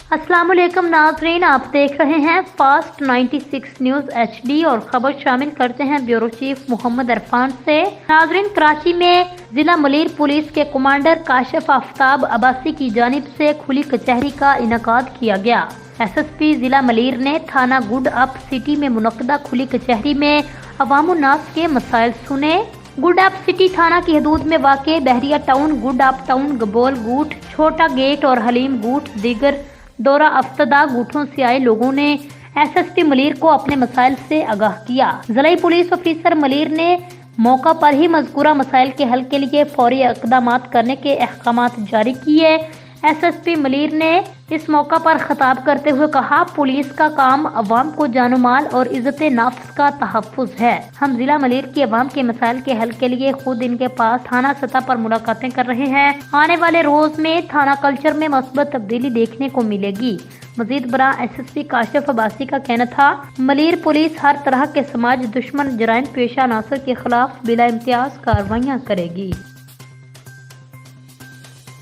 अस्सलाम वालेकुम नाजरीन, आप देख रहे हैं फास्ट 96 न्यूज HD और खबर शामिल करते हैं ब्यूरो चीफ मोहम्मद इरफान से। नाजरीन, कराची में जिला मलीर पुलिस के कमांडर काशिफ आफ्ताब अब्बासी की जानिब से खुली कचहरी का इनेकाद किया गया। SSP जिला मलीर ने थाना गुड अप सिटी में मुनक्कदा खुली कचहरी में अवामुन्नास के मसाइल सुने। गुड अप सिटी थाना की हदूद में वाक़े Bahria town, good up town, Gabol Goth, छोटा गेट और हलीम गूट दीगर दौरा अफ्तदा गूठों से आए लोगों ने SSP मलीर को अपने मसाइल से आगाह किया। जिला पुलिस ऑफिसर मलीर ने मौका पर ही मज़कूरा मसाइल के हल के लिए फौरी इक़दामात करने के अहकामात जारी किए। SSP मलीर ने इस मौका पर खिताब करते हुए कहा, पुलिस का काम अवाम को जानो माल और इज्जत नफ्स का तहफ़्फ़ुज़ है। हम जिला मलीर की अवाम के मसाइल के हल के लिए खुद इनके पास थाना सतह पर मुलाकातें कर रहे हैं। आने वाले रोज में थाना कल्चर में मस्बत तब्दीली देखने को मिलेगी। मजीद बरा SSP काशिफ अब्बासी का कहना था, मलीर पुलिस हर तरह के समाज दुश्मन जराइम पेशा अनासर के खिलाफ बिला इम्तियाज कार्रवाइयाँ करेगी।